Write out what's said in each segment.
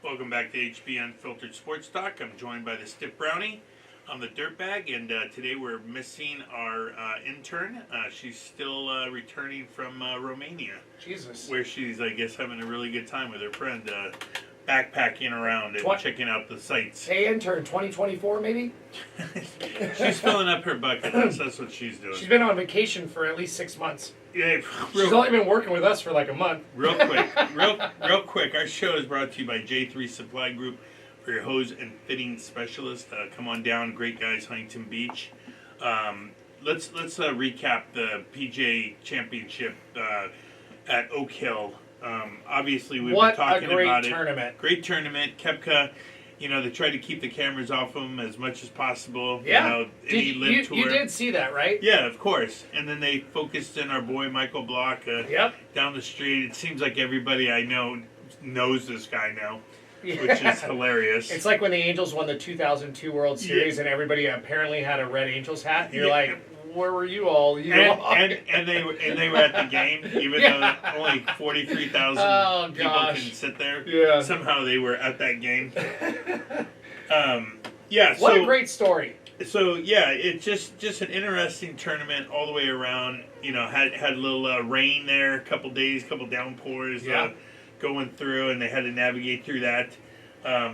Welcome back to HB Unfiltered Sports Talk. I'm joined by the Stiff Brownie on the Dirtbag, and today we're missing our intern. She's still returning from Romania. Jesus. Where she's, I guess, having a really good time with her friend, backpacking around and checking out the sights. Hey, intern, 2024 maybe? She's filling up her bucket list. That's what she's doing. She's been on vacation for at least 6 months. Yeah, She's only been working with us for like a month. Real quick. Our show is brought to you by J3 Supply Group for your hose and fitting specialist. Come on down, great guys, Huntington Beach. Let's recap the PGA Championship at Oak Hill. Obviously, we've been talking about it. Great tournament. Koepka, they tried to keep the cameras off him as much as possible. Yeah. You did see that, right? Yeah, of course. And then they focused in our boy Michael Block down the street. It seems like everybody I know knows this guy now, which is hilarious. It's like when the Angels won the 2002 World Series and everybody apparently had a red Angels hat. And you're like, where were you all? And they were at the game, even though only 43,000 people can sit there. Yeah. Somehow they were at that game. What a great story. So it's just an interesting tournament all the way around. Had a little rain there, a couple days, couple downpours going through, and they had to navigate through that.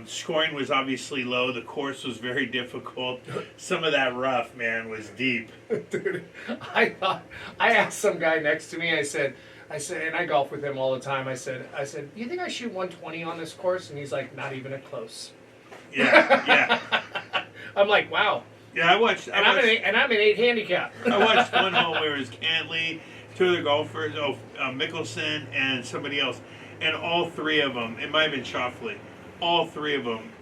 Scoring was obviously low. The course was very difficult. Some of that rough, man, was deep. Dude, I asked some guy next to me, I said, and I golf with him all the time, I said, you think I shoot 120 on this course? And he's like, not even a close. Yeah. I'm like, wow. Yeah, I'm an 8 handicap. I watched one hole where it was Cantley, two other golfers, Mickelson, and somebody else. And all three of them, it might have been Shoffley, all three of them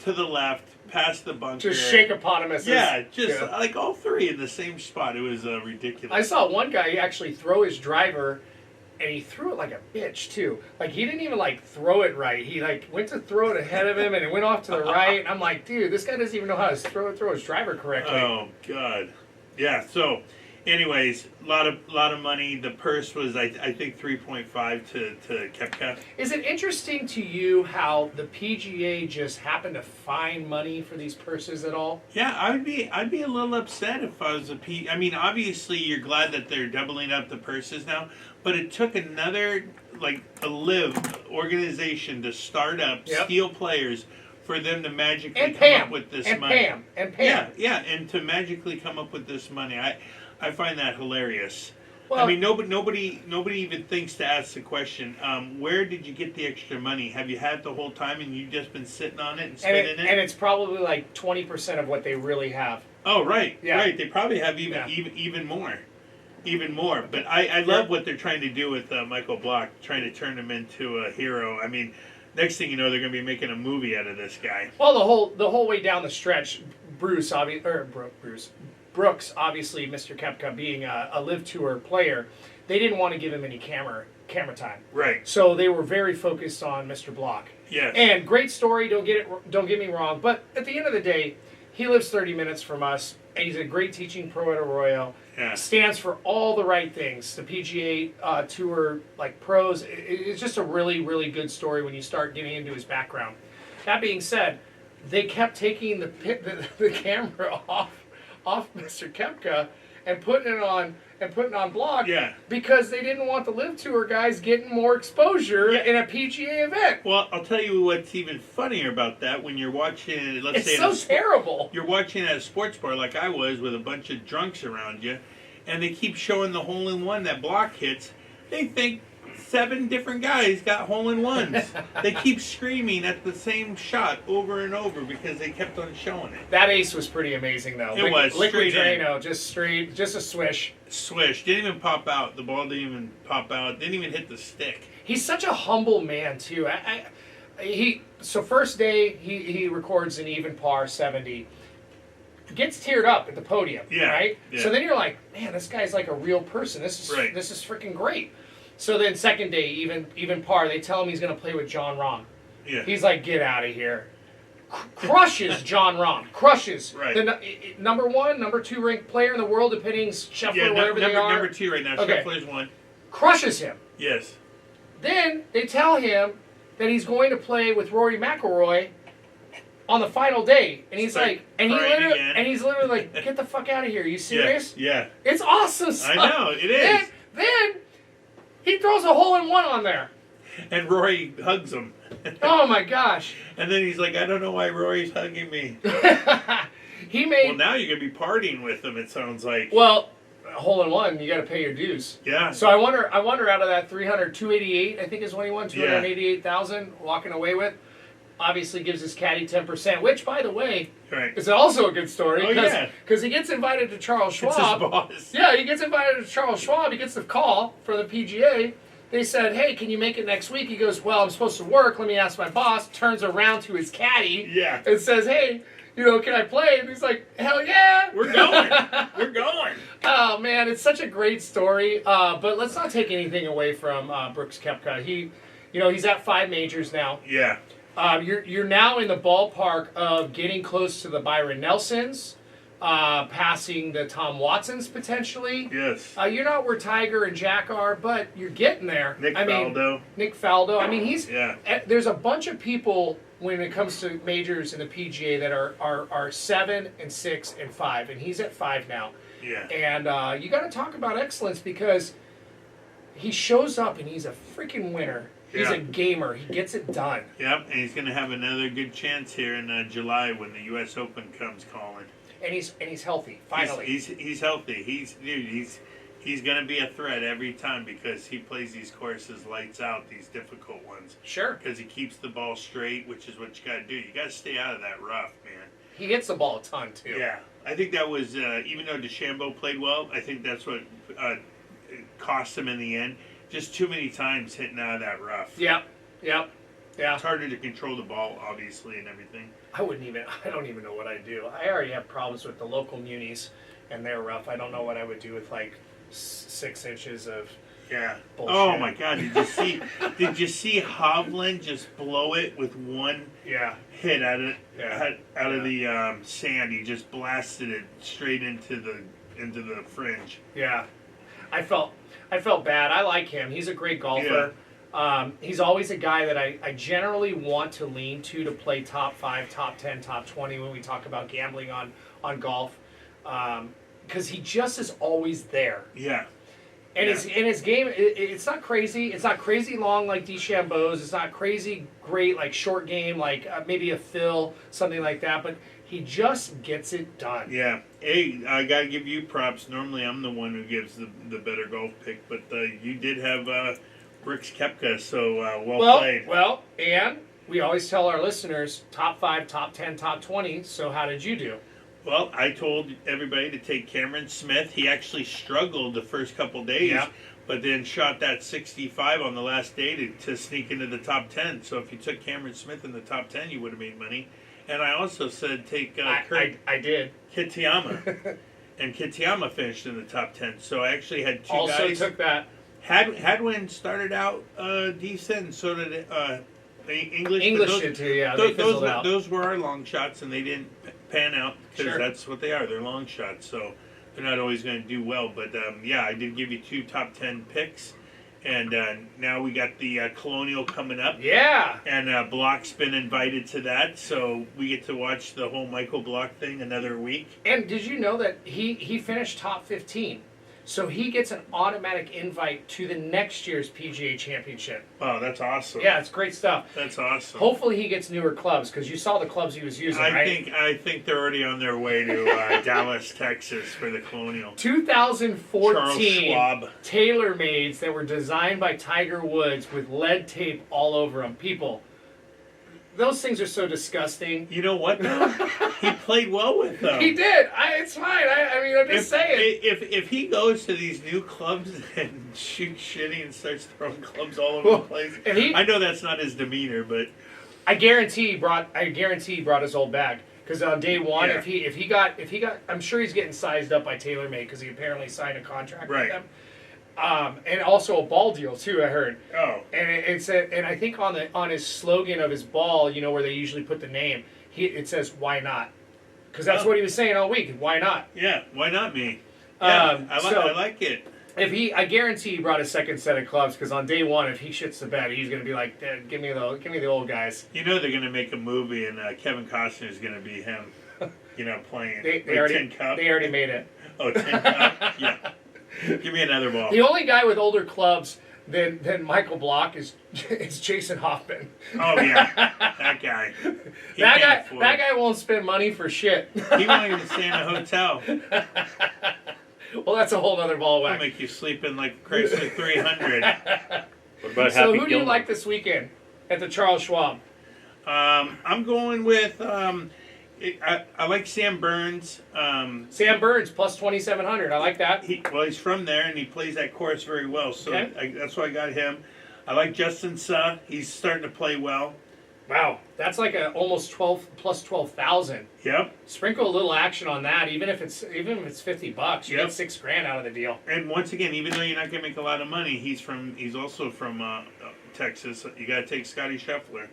to the left, past the bunker. Just shake eponymous. Like all three in the same spot. It was ridiculous. I saw one guy actually throw his driver, and he threw it like a bitch too. Like he didn't even throw it right. He went to throw it ahead of him, and it went off to the right. And I'm like, dude, this guy doesn't even know how to throw his driver correctly. Oh God, yeah. So, anyways, a lot of money. The purse was I think 3.5 to Koepka. Is it interesting to you how the PGA just happened to find money for these purses at all? Yeah, I'd be a little upset if I was I mean, obviously you're glad that they're doubling up the purses now, but it took another a live organization to start up, steal players, for them to magically come up with this money. Yeah, and to magically come up with this money. I find that hilarious. Well, I mean, nobody even thinks to ask the question, where did you get the extra money? Have you had it the whole time and you've just been sitting on it and spending it? And it's probably like 20% of what they really have. Oh, right. Yeah. Right. They probably have even more. Even more. But I love what they're trying to do with Michael Block, trying to turn him into a hero. I mean, next thing you know, they're going to be making a movie out of this guy. Well, the whole way down the stretch, Brooks, obviously, Mr. Koepka being a Live Tour player, they didn't want to give him any camera time. Right. So they were very focused on Mr. Block. Yes. And great story. Don't get me wrong. But at the end of the day, he lives 30 minutes from us, and he's a great teaching pro at Arroyo. Yeah. Stands for all the right things. The PGA Tour pros. It's just a really, really good story when you start getting into his background. That being said, they kept taking the camera off Mr. Koepka and putting it on Block because they didn't want the Live Tour guys getting more exposure in a PGA event. Well, I'll tell you what's even funnier about that when you're watching, terrible. You're watching at a sports bar like I was with a bunch of drunks around you, and they keep showing the hole-in-one that Block hits. They think 7 different guys got hole-in-ones. They keep screaming at the same shot over and over because they kept on showing it. That ace was pretty amazing, though. It was liquid Drano, just a swish. Didn't even pop out. The ball didn't even pop out. Didn't even hit the stick. He's such a humble man too. So first day he records an even par 70. Gets teared up at the podium, right? Yeah. So then you're like, man, this guy's like a real person. This is freaking great. So then second day, even par, they tell him he's going to play with John Rahm. Yeah. He's like, get out of here. Crushes John Rahm. Crushes. Right. The number 1, number 2 ranked player in the world, depending Scheffler, whatever they are. Number 2 right now. Okay. Scheffler's 1. Crushes him. Yes. Then they tell him that he's going to play with Rory McIlroy on the final day, and he's Start like, and he's literally like, get the fuck out of here! Are you serious? Yeah. It's awesome stuff. I know, it is. Then he throws a hole-in-one on there. And Rory hugs him. Oh my gosh. And then he's like, I don't know why Rory's hugging me. He made. Well, now you're going to be partying with him, it sounds like. Well, hole-in-one, you got to pay your dues. Yeah. So I wonder out of that 288, I think is when he won, 288,000, walking away with. Obviously gives his caddy 10%, which, by the way, is also a good story. Because he gets invited to Charles Schwab. It's his boss. Yeah, he gets invited to Charles Schwab. He gets the call from the PGA. They said, hey, can you make it next week? He goes, well, I'm supposed to work. Let me ask my boss. Turns around to his caddy and says, hey, can I play? And he's like, hell yeah. We're going. We're going. Oh, man, it's such a great story. But let's not take anything away from Brooks Koepka. He's at 5 majors now. Yeah. You're now in the ballpark of getting close to the Byron Nelsons, passing the Tom Watsons potentially. Yes. You're not where Tiger and Jack are, but you're getting there. Nick Faldo. Nick Faldo. I mean, there's a bunch of people when it comes to majors in the PGA that are 7 and 6 and 5, and he's at 5 now. Yeah. And you got to talk about excellence because he shows up and he's a freaking winner. He's a gamer. He gets it done. Yep, and he's going to have another good chance here in July when the U.S. Open comes calling. And he's healthy. Finally, he's healthy. He's going to be a threat every time because he plays these courses lights out, these difficult ones. Sure. Because he keeps the ball straight, which is what you got to do. You got to stay out of that rough, man. He hits the ball a ton too. Yeah, I think that was even though DeChambeau played well, I think that's what cost him in the end. Just too many times hitting out of that rough. Yeah. It's harder to control the ball, obviously, and everything. I don't even know what I'd do. I already have problems with the local munis and their rough. I don't know what I would do with like 6 inches of bullshit. Oh my God! Did you see Hovland just blow it with one hit out of the sand? He just blasted it straight into the fringe. Yeah, I felt bad. I like him. He's a great golfer. Yeah. He's always a guy that I generally want to lean to play top 5, top 10, top 20 when we talk about gambling on golf. Because he just is always there. Yeah. And his game, it's not crazy. It's not crazy long like DeChambeau's. It's not crazy great like short game like maybe a Phil, something like that. But he just gets it done. Yeah. Hey, I got to give you props. Normally I'm the one who gives the better golf pick. But you did have Brooks Koepka, so well played. Well, and we always tell our listeners top 5, top 10, top 20. So how did you do? Well, I told everybody to take Cameron Smith. He actually struggled the first couple days, but then shot that 65 on the last day to sneak into the top 10. So if you took Cameron Smith in the top 10, you would have made money. And I also said take I did. Kitayama. And Kitayama finished in the top 10. So I actually had two also guys. Also took that. Hadwin started out decent, and so did English. English did too, yeah. They fizzled out. Those were our long shots, and they didn't pan out because Sure. that's what they are. They're long shots, so they're not always going to do well. But I did give you 2 top 10 picks, and now we got the Colonial coming up. Yeah. And Block's been invited to that, so we get to watch the whole Michael Block thing another week. And did you know that he finished top 15? So he gets an automatic invite to the next year's PGA Championship. Oh, that's awesome. Yeah, it's great stuff. That's awesome. Hopefully he gets newer clubs, because you saw the clubs he was using, right? I think they're already on their way to Dallas, Texas for the Colonial. 2014 Charles Schwab. TaylorMades that were designed by Tiger Woods with lead tape all over them. People, those things are so disgusting. You know what, though? He played well with them. He did. It's fine. I mean, I'm just saying. If he goes to these new clubs and shoots shitty and starts throwing clubs all over the place, I know that's not his demeanor, but I guarantee he brought his old bag. Because on day one, if he got, I'm sure he's getting sized up by TaylorMade because he apparently signed a contract with them. And also a ball deal too, I heard. Oh. And and I think on his slogan of his ball, where they usually put the name, it says "Why not?" Because that's what he was saying all week. Why not? Yeah, why not me? Yeah, I like it. I guarantee he brought a second set of clubs because on day one, if he shits the bed, he's gonna be like, give me the old guys. You know they're gonna make a movie, and Kevin Costner is gonna be him. Playing. They Tin Cup. They already made it. Oh, Tin Cup. Yeah. Give me another ball. The only guy with older clubs than Michael Block is Jason Hoffman. Oh yeah, that guy. That guy won't spend money for shit. He won't even stay in a hotel. Well, that's a whole other ball He'll wax. make you sleep in like Chrysler 300. What about So Happy who do you Gilmore? like this weekend at the Charles Schwab? I'm going with. I like Sam Burns. Sam Burns plus 2,700. I like that. He's from there and he plays that course very well. So Okay. that's why I got him. I like Justin Suh. He's starting to play well. Wow, that's like a almost 12,000. Yep. Sprinkle a little action on that, even if it's $50, you Yep. get $6,000 out of the deal. And once again, even though you're not gonna make a lot of money, he's also from Texas. You got to take Scotty Scheffler.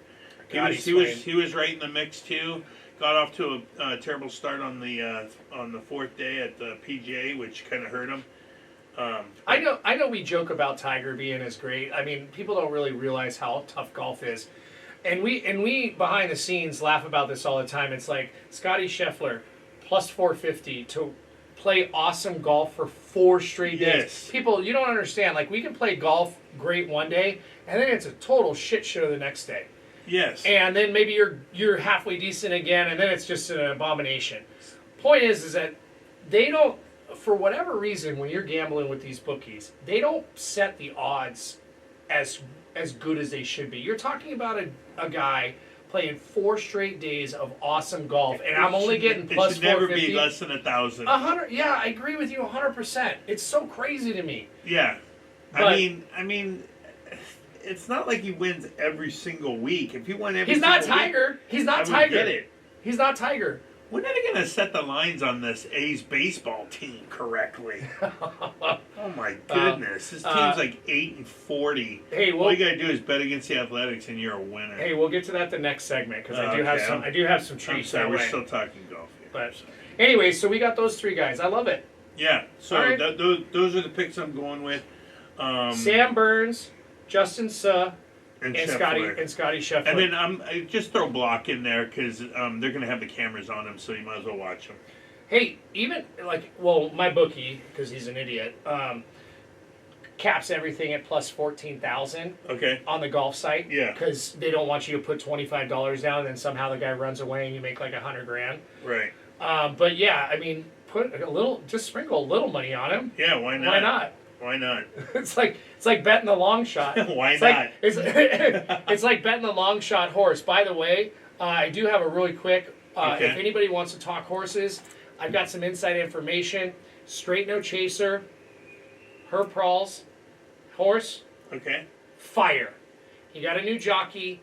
He was right in the mix too. Got off to a terrible start on the fourth day at the PGA, which kind of hurt him. I know. We joke about Tiger being as great. I mean, people don't really realize how tough golf is, and we behind the scenes laugh about this all the time. It's like Scotty Scheffler plus 450 to play awesome golf for 4 straight days. Yes. People, you don't understand. Like, we can play golf great one day, and then it's a total shit show the next day. Yes. And then maybe you're halfway decent again, and then it's just an abomination. Point is that they don't, for whatever reason, when you're gambling with these bookies, they don't set the odds as good as they should be. You're talking about a guy playing 4 straight days of awesome golf, and I'm only getting plus It should never 450. be less than 1,000. 100. Yeah, I agree with you 100%. It's so crazy to me. Yeah. But- I mean, it's not like he wins every single week. If he won every He's not single week, Tiger. He's not I would Tiger. get it. He's not Tiger. When are they going to set the lines on this A's baseball team correctly? Oh my goodness, this team's like 8-40. Hey, all you got to do is bet against the Athletics, and you're a winner. Hey, we'll get to that the next segment because I do have some I'm treats sorry, that we're way. still talking golf here. But anyway, so we got those 3 guys. I love it. Yeah, so All right. those are the picks I'm going with. Sam Burns, Justin Suh, and Scheffler. Scotty Scheffler. And then I just throw Block in there because they're going to have the cameras on him, so you might as well watch them. Hey, even my bookie, because he's an idiot, caps everything at plus 14,000 Okay. on the golf site. Yeah. Because they don't want you to put $25 down, and then somehow the guy runs away and you make like $100,000. Right. But yeah, I mean, just sprinkle a little money on him. Yeah. Why not? Why not? Why not? It's like betting the long shot. Why It's not? like, it's like betting the long shot horse. By the way, I do have a really quick. Okay. If anybody wants to talk horses, I've got some inside information. Straight No Chaser, Herb Prall's horse, Okay. fire. You got a new jockey.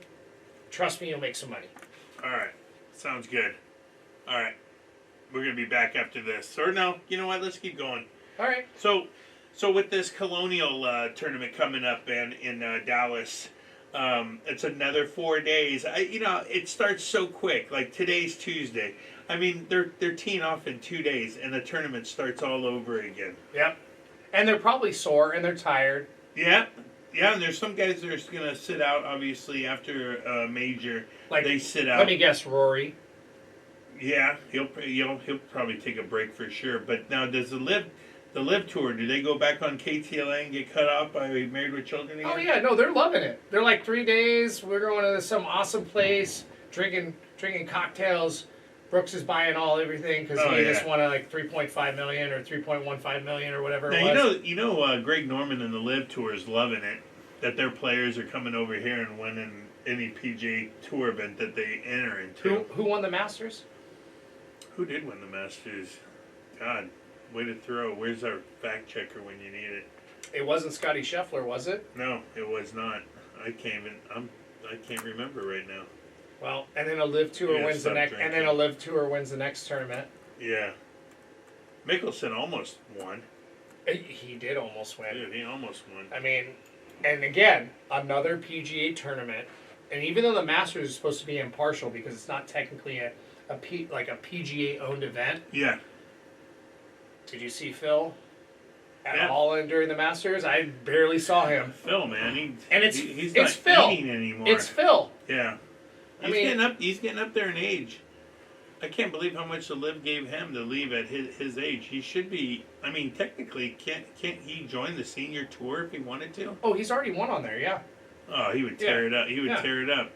Trust me, you'll make some money. All right. Sounds good. All right. We're going to be back after this. Or no, you know what? Let's keep going. All right. So with this Colonial tournament coming up in Dallas, it's another 4 days. It starts so quick. Like today's Tuesday. I mean, they're teeing off in 2 days, and the tournament starts all over again. Yep. And they're probably sore and they're tired. Yeah, and there's some guys that are going to sit out. Obviously, after a major, they sit out. Let me guess, Rory. Yeah, he'll probably take a break for sure. But now, does the Live Tour, do they go back on KTLA and get cut off by Married with Children again? Oh yeah, no, they're loving it. They're like 3 days. We're going to some awesome place, drinking cocktails. Brooks is buying everything because he just won like $3.5 million or $3.15 million or whatever it was. Greg Norman and the Live Tour is loving it. That their players are coming over here and winning any PGA Tour event that they enter into. Who won the Masters? Who did win the Masters? God, way to throw. Where's our fact checker when you need it? It wasn't Scotty Scheffler, was it? No, it was not. I can't remember right now. Well, and then a Live Tour wins the next, and then a Live Tour wins the next tournament. Yeah, Mickelson almost won. He did almost win. Dude, he almost won. I mean, and again, another PGA tournament. And even though the Masters is supposed to be impartial because it's not technically a PGA owned event. Yeah. Did you see Phil? at all during the Masters. I barely saw him. Phil, man, he's it's not Phil. eating anymore. It's Phil. Yeah, he's getting up there in age. I can't believe how much the Liv gave him to leave at his age. He should be. I mean, technically, can't he join the senior tour if he wanted to? Oh, he's already won on there. Yeah. Oh, he would tear it up. He would tear it up.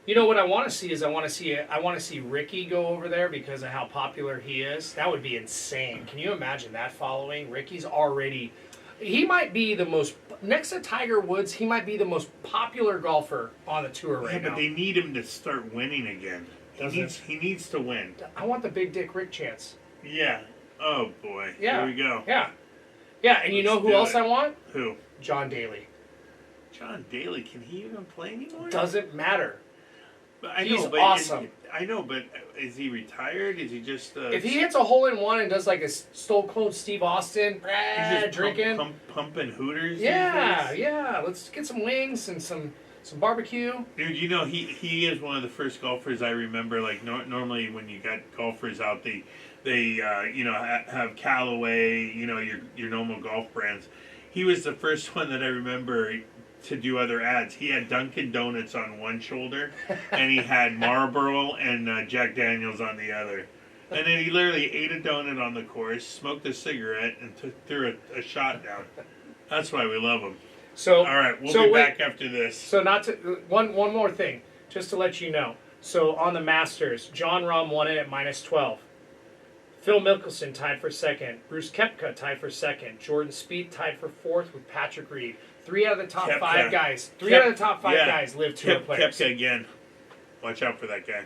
You know what I want to see is I want to see Ricky go over there because of how popular he is. That would be insane. Can you imagine that following? Ricky's already. He might be the most next to Tiger Woods. He might be the most popular golfer on the tour right now. But they need him to start winning again. He needs to win. I want the Big Dick Rick chance. Yeah. Oh boy. Yeah. Here we go. Yeah. Yeah, and you know who else I want? Who? John Daly. John Daly. Can he even play anymore? Doesn't matter. He's awesome. I know, but is he retired? Is he just? If he hits a hole-in-one and does like a Stone Cold Steve Austin, he's just drinking, pumping hooters. Yeah. Let's get some wings and some barbecue. Dude, you know he is one of the first golfers I remember. Like normally when you got golfers out, they have Callaway, your normal golf brands. He was the first one that I remember to do other ads. He had Dunkin' Donuts on one shoulder, and he had Marlboro and Jack Daniels on the other. And then he literally ate a donut on the course, smoked a cigarette, and threw a shot down. That's why we love him. So all right, we'll be back after this. So one more thing, just to let you know. So on the Masters, John Rahm won it at -12. Phil Mickelson tied for second. Bruce Koepka tied for second. Jordan Spieth tied for fourth with Patrick Reed. 3 out of the top 5 guys. 3 out of the top 5 guys live tour players. Koepka again. Watch out for that guy.